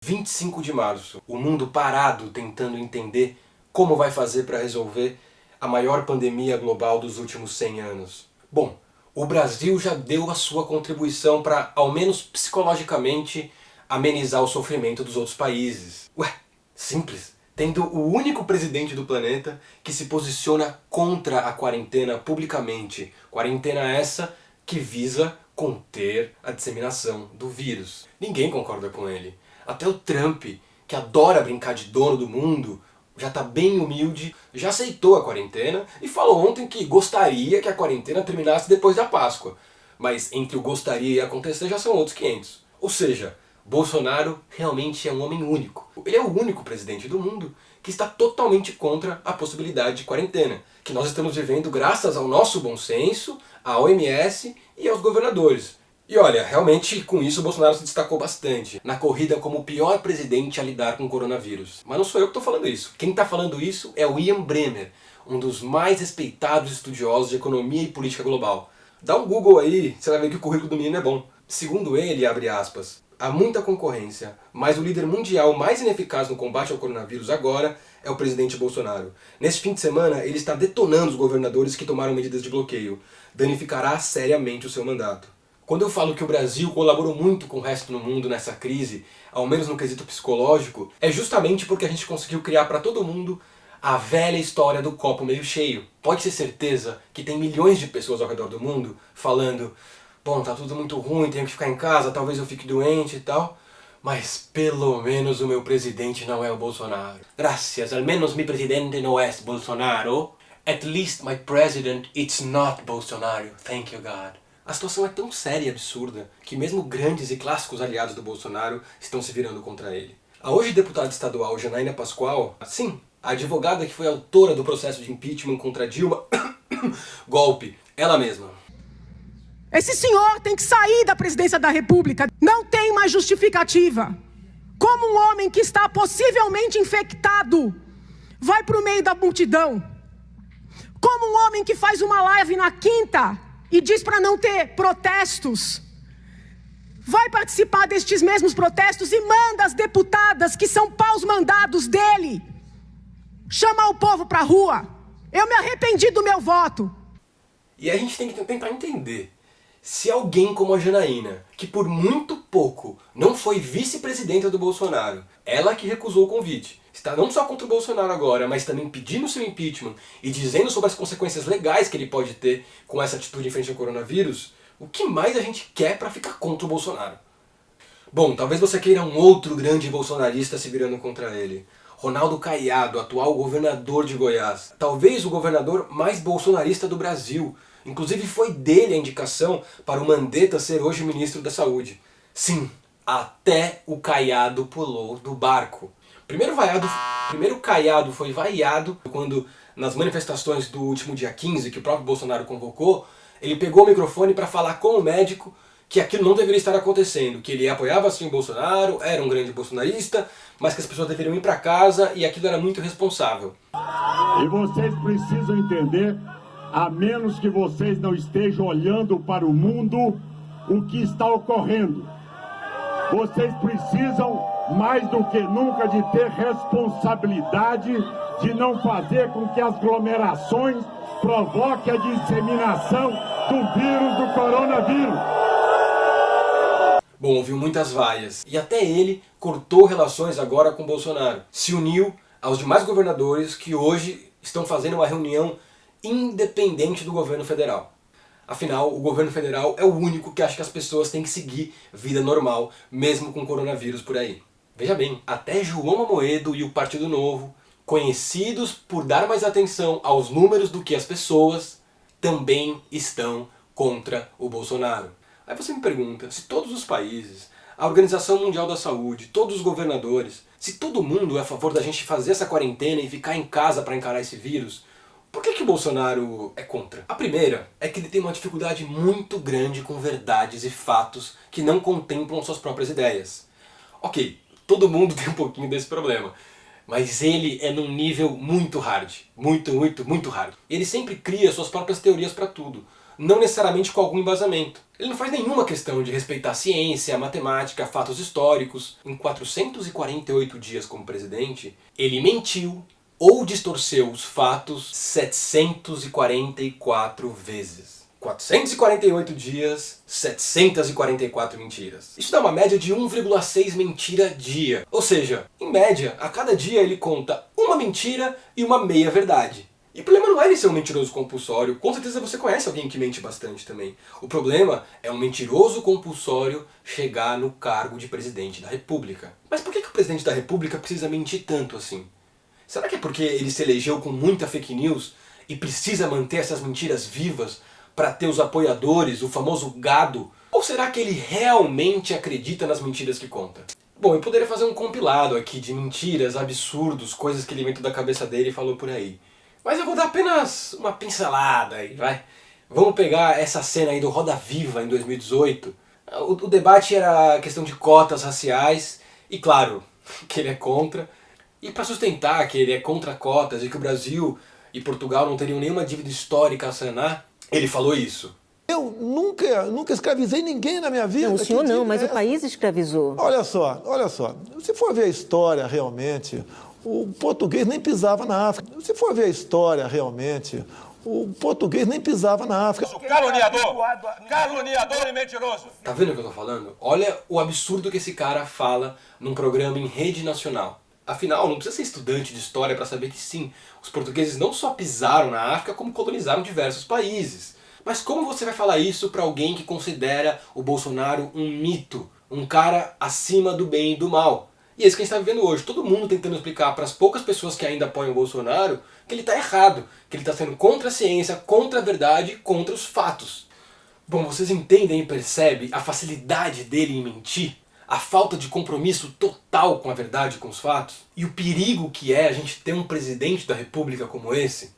25 de março, o mundo parado tentando entender como vai fazer para resolver a maior pandemia global dos últimos 100 anos. Bom, o Brasil já deu a sua contribuição para, ao menos psicologicamente, amenizar o sofrimento dos outros países. Ué, simples. Tendo o único presidente do planeta que se posiciona contra a quarentena publicamente. Quarentena essa que visa conter a disseminação do vírus. Ninguém concorda com ele. Até o Trump, que adora brincar de dono do mundo, já está bem humilde, já aceitou a quarentena e falou ontem que gostaria que a quarentena terminasse depois da Páscoa. Mas entre o gostaria e acontecer já são outros 500. Ou seja, Bolsonaro realmente é um homem único. Ele é o único presidente do mundo que está totalmente contra a possibilidade de quarentena, que nós estamos vivendo graças ao nosso bom senso, à OMS e aos governadores. E olha, realmente com isso o Bolsonaro se destacou bastante na corrida como o pior presidente a lidar com o coronavírus. Mas não sou eu que estou falando isso. Quem está falando isso é o Ian Bremmer, um dos mais respeitados estudiosos de economia e política global. Dá um Google aí, você vai ver que o currículo do menino é bom. Segundo ele, abre aspas, há muita concorrência, mas o líder mundial mais ineficaz no combate ao coronavírus agora é o presidente Bolsonaro. Nesse fim de semana, ele está detonando os governadores que tomaram medidas de bloqueio. Danificará seriamente o seu mandato. Quando eu falo que o Brasil colaborou muito com o resto do mundo nessa crise, ao menos no quesito psicológico, é justamente porque a gente conseguiu criar para todo mundo a velha história do copo meio cheio. Pode ter certeza que tem milhões de pessoas ao redor do mundo falando: bom, tá tudo muito ruim, tenho que ficar em casa, talvez eu fique doente e tal, mas pelo menos o meu presidente não é o Bolsonaro. Graças, al menos mi presidente não é Bolsonaro. At least my president it's not Bolsonaro. Thank you, God. A situação é tão séria e absurda que mesmo grandes e clássicos aliados do Bolsonaro estão se virando contra ele. A hoje deputada estadual Janaína Pascoal, sim, a advogada que foi autora do processo de impeachment contra Dilma, golpe, ela mesma. Esse senhor tem que sair da presidência da República. Não tem mais justificativa. Como um homem que está possivelmente infectado vai para o meio da multidão? Como um homem que faz uma live na quinta e diz para não ter protestos, vai participar destes mesmos protestos e manda as deputadas, que são paus mandados dele, chamar o povo para a rua? Eu me arrependi do meu voto. E a gente tem que tentar entender. Se alguém como a Janaína, que por muito pouco não foi vice-presidenta do Bolsonaro, ela que recusou o convite, está não só contra o Bolsonaro agora, mas também pedindo seu impeachment e dizendo sobre as consequências legais que ele pode ter com essa atitude em frente ao coronavírus, o que mais a gente quer para ficar contra o Bolsonaro? Bom, talvez você queira um outro grande bolsonarista se virando contra ele. Ronaldo Caiado, atual governador de Goiás. Talvez o governador mais bolsonarista do Brasil. Inclusive foi dele a indicação para o Mandetta ser hoje ministro da Saúde. Sim, até o Caiado pulou do barco. Primeiro Caiado foi vaiado quando, nas manifestações do último dia 15, que o próprio Bolsonaro convocou, ele pegou o microfone para falar como médico que aquilo não deveria estar acontecendo, que ele apoiava sim o Bolsonaro, era um grande bolsonarista, mas que as pessoas deveriam ir para casa e aquilo era muito irresponsável. E vocês precisam entender, a menos que vocês não estejam olhando para o mundo, o que está ocorrendo. Vocês precisam, mais do que nunca, de ter responsabilidade de não fazer com que as aglomerações provoquem a disseminação do vírus do coronavírus. Bom, ouviu muitas vaias. E até ele cortou relações agora com Bolsonaro. Se uniu aos demais governadores que hoje estão fazendo uma reunião independente do governo federal. Afinal, o governo federal é o único que acha que as pessoas têm que seguir vida normal, mesmo com coronavírus por aí. Veja bem, até João Amoedo e o Partido Novo, conhecidos por dar mais atenção aos números do que às pessoas, também estão contra o Bolsonaro. Aí você me pergunta, se todos os países, a Organização Mundial da Saúde, todos os governadores, se todo mundo é a favor da gente fazer essa quarentena e ficar em casa para encarar esse vírus, por que o Bolsonaro é contra? A primeira é que ele tem uma dificuldade muito grande com verdades e fatos que não contemplam suas próprias ideias. Ok, todo mundo tem um pouquinho desse problema, mas ele é num nível muito hard, muito hard. Ele sempre cria suas próprias teorias para tudo. não necessariamente com algum embasamento. Ele não faz nenhuma questão de respeitar a ciência, a matemática, fatos históricos. Em 448 dias como presidente, ele mentiu ou distorceu os fatos 744 vezes. 448 dias, 744 mentiras. Isso dá uma média de 1,6 mentira dia. Ou seja, em média, a cada dia ele conta uma mentira e uma meia verdade. E o problema não é ele ser um mentiroso compulsório. Com certeza você conhece alguém que mente bastante também. O problema é um mentiroso compulsório chegar no cargo de presidente da República. Mas por que o presidente da República precisa mentir tanto assim? Será que é porque ele se elegeu com muita fake news e precisa manter essas mentiras vivas para ter os apoiadores, o famoso gado? Ou será que ele realmente acredita nas mentiras que conta? Bom, eu poderia fazer um compilado aqui de mentiras, absurdos, coisas que ele inventou da cabeça dele e falou por aí. Mas eu vou dar apenas uma pincelada aí, vai. Vamos pegar essa cena aí do Roda Viva em 2018. O debate era a questão de cotas raciais, e claro, que ele é contra. E para sustentar que ele é contra cotas e que o Brasil e Portugal não teriam nenhuma dívida histórica a sanar, ele falou isso. Eu nunca escravizei ninguém na minha vida. Não, o senhor não, mas o país escravizou. Olha só. Se for ver a história realmente, o português nem pisava na África. Se for ver a história realmente, o português nem pisava na África. Caluniador e mentiroso. Tá vendo o que eu tô falando? Olha o absurdo que esse cara fala num programa em rede nacional. Afinal, não precisa ser estudante de história para saber que sim, os portugueses não só pisaram na África, como colonizaram diversos países. Mas como você vai falar isso para alguém que considera o Bolsonaro um mito, um cara acima do bem e do mal? E é isso que a gente está vivendo hoje, todo mundo tentando explicar para as poucas pessoas que ainda apoiam o Bolsonaro que ele está errado, que ele está sendo contra a ciência, contra a verdade, contra os fatos. Bom, vocês entendem e percebem a facilidade dele em mentir? A falta de compromisso total com a verdade e com os fatos? E o perigo que é a gente ter um presidente da República como esse?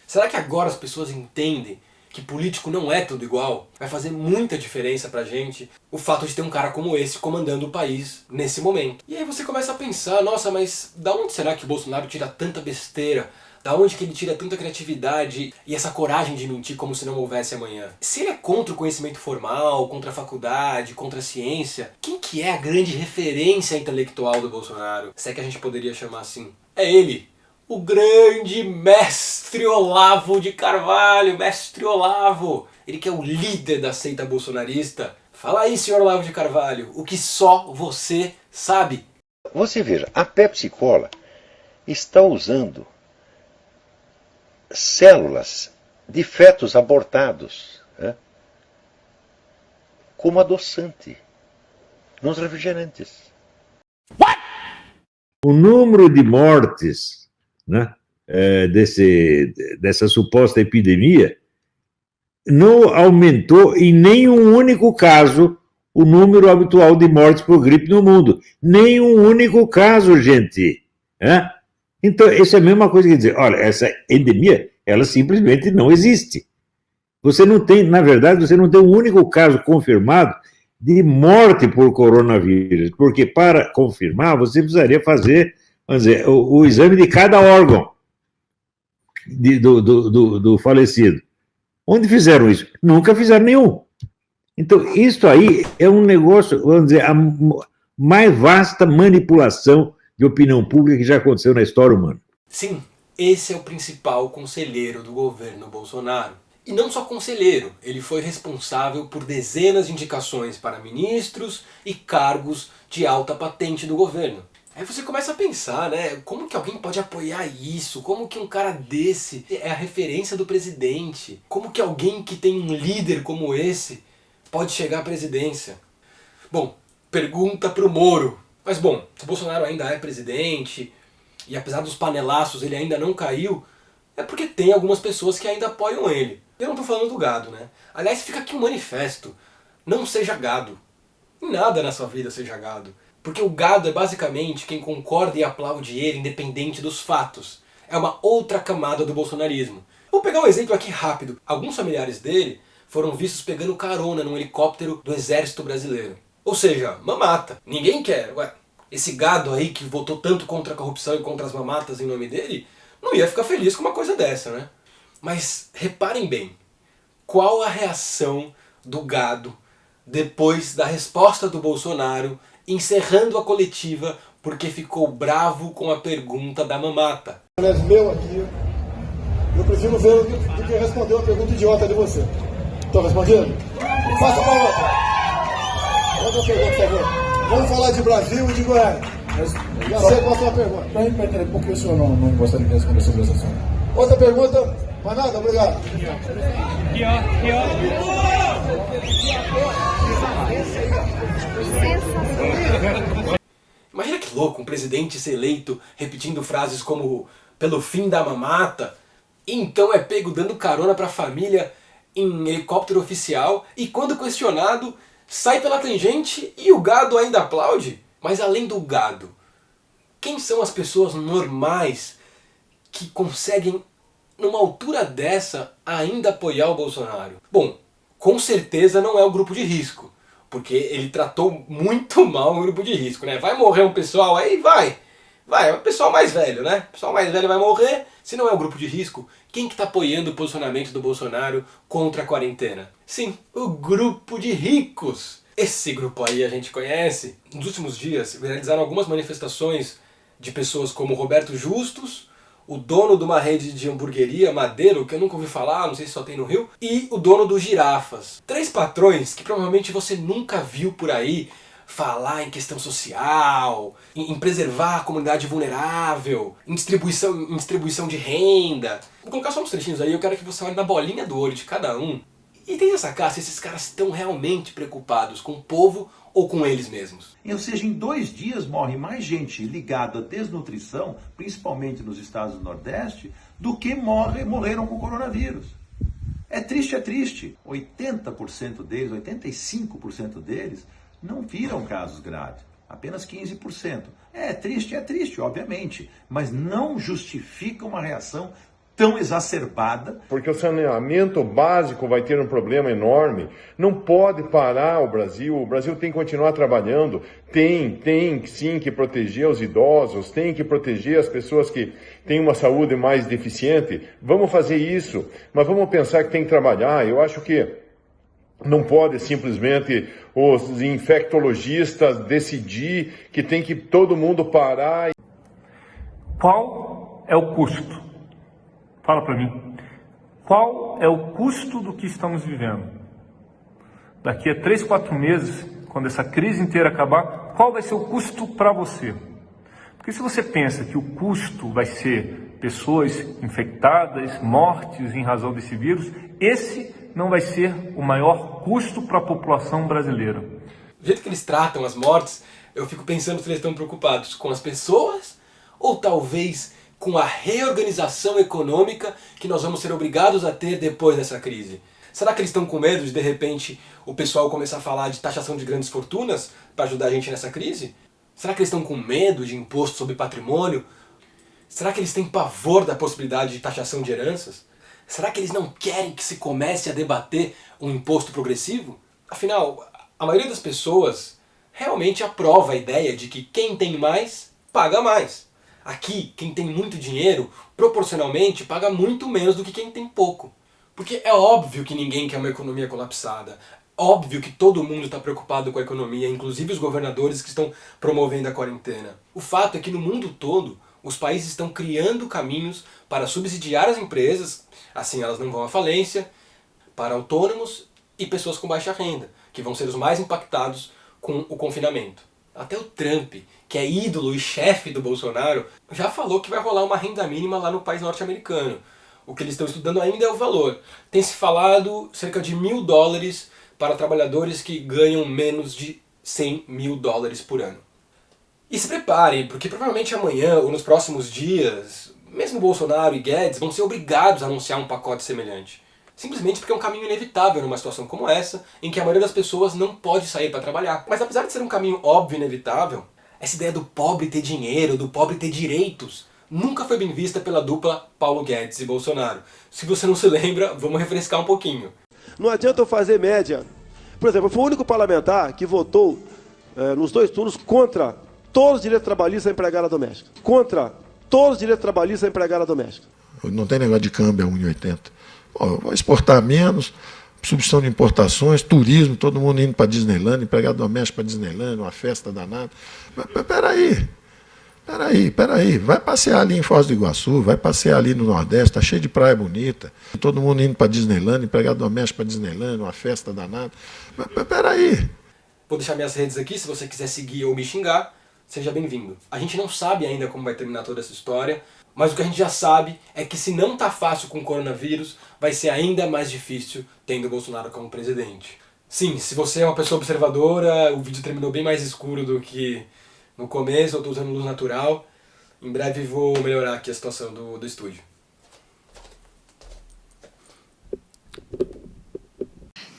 Será que agora as pessoas entendem que político não é tudo igual? Vai fazer muita diferença pra gente o fato de ter um cara como esse comandando o país nesse momento. E aí você começa a pensar, nossa, mas da onde será que o Bolsonaro tira tanta besteira? Da onde que ele tira tanta criatividade e essa coragem de mentir como se não houvesse amanhã? Se ele é contra o conhecimento formal, contra a faculdade, contra a ciência, quem que é a grande referência intelectual do Bolsonaro? Se é que a gente poderia chamar assim. É ele, o grande mestre Olavo de Carvalho, mestre Olavo. Ele que é o líder da seita bolsonarista. Fala aí, senhor Olavo de Carvalho, o que só você sabe. Você veja, a Pepsi Cola está usando células de fetos abortados, né, como adoçante nos refrigerantes. What? O número de mortes, né, dessa suposta epidemia não aumentou em nenhum único caso o número habitual de mortes por gripe no mundo. Nenhum único caso, gente. Né? Então, isso é a mesma coisa que dizer, olha, essa endemia, ela simplesmente não existe. Você não tem, na verdade, você não tem um único caso confirmado de morte por coronavírus, porque para confirmar, você precisaria fazer, vamos dizer, o exame de cada órgão do falecido. Onde fizeram isso? Nunca fizeram nenhum. Então, isso aí é um negócio, vamos dizer, a mais vasta manipulação de opinião pública que já aconteceu na história humana. Sim, esse é o principal conselheiro do governo Bolsonaro. E não só conselheiro, ele foi responsável por dezenas de indicações para ministros e cargos de alta patente do governo. Aí você começa a pensar, né, como que alguém pode apoiar isso? Como que um cara desse é a referência do presidente? Como que alguém que tem um líder como esse pode chegar à presidência? Bom, pergunta pro Moro. Mas bom, se o Bolsonaro ainda é presidente, e apesar dos panelaços ele ainda não caiu, é porque tem algumas pessoas que ainda apoiam ele. Eu não tô falando do gado, né? Aliás, fica aqui um manifesto. Não seja gado. Em nada na sua vida seja gado. Porque o gado é basicamente quem concorda e aplaude ele independente dos fatos. É uma outra camada do bolsonarismo. Vou pegar um exemplo aqui rápido. Alguns familiares dele foram vistos pegando carona num helicóptero do exército brasileiro. Ou seja, mamata. Ninguém quer. Ué, esse gado aí que votou tanto contra a corrupção e contra as mamatas em nome dele, não ia ficar feliz com uma coisa dessa, né? Mas reparem bem, qual a reação do gado depois da resposta do Bolsonaro encerrando a coletiva porque ficou bravo com a pergunta da mamata. Meu aqui, eu prefiro ver do que responder uma pergunta idiota de você. Estou respondendo? Faça uma outra. Outra pergunta, por favor. Vamos falar de Brasil e de Goiás. Já sei qual é a sua pergunta. Para entender por que o senhor não gostaria de responder sobre essa assunto. Outra pergunta? Mais nada, obrigado. Imagina que louco um presidente ser eleito repetindo frases como pelo fim da mamata, e então é pego dando carona pra família em helicóptero oficial e quando questionado sai pela tangente e o gado ainda aplaude? Mas além do gado, quem são as pessoas normais que conseguem numa altura dessa ainda apoiar o Bolsonaro? Bom, com certeza não é o grupo de risco, porque ele tratou muito mal o grupo de risco, né? Vai morrer um pessoal aí? Vai, é o pessoal mais velho, né? O pessoal mais velho vai morrer. Se não é o grupo de risco, quem que tá apoiando o posicionamento do Bolsonaro contra a quarentena? Sim, o grupo de ricos. Esse grupo aí a gente conhece. Nos últimos dias, realizaram algumas manifestações de pessoas como Roberto Justus, o dono de uma rede de hamburgueria, Madeiro, que eu nunca ouvi falar, não sei se só tem no Rio, e o dono do Girafas. 3 patrões que provavelmente você nunca viu por aí falar em questão social, em preservar a comunidade vulnerável, em distribuição de renda. Vou colocar só uns trechinhos aí, eu quero que você olhe na bolinha do olho de cada um e tente sacar se esses caras estão realmente preocupados com o povo ou com eles mesmos. Ou seja, em 2 dias morre mais gente ligada à desnutrição, principalmente nos estados do Nordeste, do que morreram com o coronavírus. É triste. 80% deles, 85% deles, não viram casos graves. Apenas 15%. É triste, obviamente, mas não justifica uma reação tão exacerbada. Porque o saneamento básico vai ter um problema enorme. Não pode parar o Brasil tem que continuar trabalhando, tem sim que proteger os idosos, tem que proteger as pessoas que têm uma saúde mais deficiente. Vamos fazer isso, mas vamos pensar que tem que trabalhar. Eu acho que não pode simplesmente os infectologistas decidir que tem que todo mundo parar. Qual é o custo? Fala para mim. Qual é o custo do que estamos vivendo? Daqui a 3, 4 meses, quando essa crise inteira acabar, qual vai ser o custo para você? Porque se você pensa que o custo vai ser pessoas infectadas, mortes em razão desse vírus, esse não vai ser o maior custo para a população brasileira. Do jeito que eles tratam as mortes, eu fico pensando se eles estão preocupados com as pessoas ou talvez com a reorganização econômica que nós vamos ser obrigados a ter depois dessa crise. Será que eles estão com medo de repente, o pessoal começar a falar de taxação de grandes fortunas para ajudar a gente nessa crise? Será que eles estão com medo de imposto sobre patrimônio? Será que eles têm pavor da possibilidade de taxação de heranças? Será que eles não querem que se comece a debater um imposto progressivo? Afinal, a maioria das pessoas realmente aprova a ideia de que quem tem mais, paga mais. Aqui, quem tem muito dinheiro, proporcionalmente, paga muito menos do que quem tem pouco. Porque é óbvio que ninguém quer uma economia colapsada. Óbvio que todo mundo está preocupado com a economia, inclusive os governadores que estão promovendo a quarentena. O fato é que no mundo todo, os países estão criando caminhos para subsidiar as empresas, assim elas não vão à falência, para autônomos e pessoas com baixa renda, que vão ser os mais impactados com o confinamento. Até o Trump, que é ídolo e chefe do Bolsonaro, já falou que vai rolar uma renda mínima lá no país norte-americano. O que eles estão estudando ainda é o valor. Tem se falado cerca de $1.000 para trabalhadores que ganham menos de $100.000 por ano. E se preparem, porque provavelmente amanhã ou nos próximos dias, mesmo Bolsonaro e Guedes vão ser obrigados a anunciar um pacote semelhante. Simplesmente porque é um caminho inevitável numa situação como essa, em que a maioria das pessoas não pode sair para trabalhar. Mas apesar de ser um caminho óbvio e inevitável, essa ideia do pobre ter dinheiro, do pobre ter direitos, nunca foi bem vista pela dupla Paulo Guedes e Bolsonaro. Se você não se lembra, vamos refrescar um pouquinho. Não adianta eu fazer média. Por exemplo, eu fui o único parlamentar que votou nos 2 turnos contra todos os direitos trabalhistas da empregada doméstica. Contra todos os direitos trabalhistas da empregada doméstica. Não tem negócio de câmbio a 1,80. Vai exportar menos, substituição de importações, turismo, todo mundo indo para Disneyland, empregado doméstico para Disneyland, uma festa danada. Mas peraí, vai passear ali em Foz do Iguaçu, vai passear ali no Nordeste, está cheio de praia bonita, todo mundo indo para Disneyland, empregado doméstico para Disneyland, uma festa danada. Mas peraí. Vou deixar minhas redes aqui, se você quiser seguir ou me xingar, seja bem-vindo. A gente não sabe ainda como vai terminar toda essa história, mas o que a gente já sabe é que se não tá fácil com o coronavírus, vai ser ainda mais difícil tendo o Bolsonaro como presidente. Sim, se você é uma pessoa observadora, o vídeo terminou bem mais escuro do que no começo, eu estou usando luz natural. Em breve vou melhorar aqui a situação do estúdio.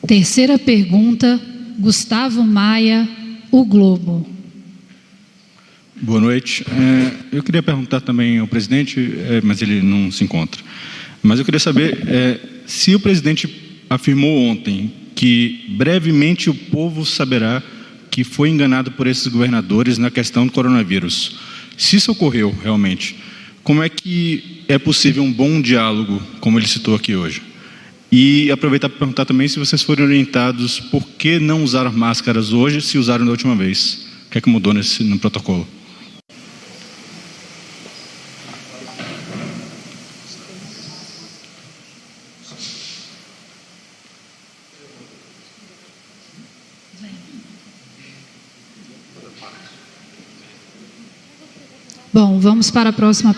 Terceira pergunta, Gustavo Maia, O Globo. Boa noite. Eu queria perguntar também ao presidente, mas ele não se encontra. Mas eu queria saber se o presidente afirmou ontem que brevemente o povo saberá que foi enganado por esses governadores na questão do coronavírus. Se isso ocorreu realmente, como é que é possível um bom diálogo, como ele citou aqui hoje? E aproveitar para perguntar também se vocês foram orientados por que não usar máscaras hoje se usaram da última vez. O que é que mudou no protocolo? Bom, vamos para a próxima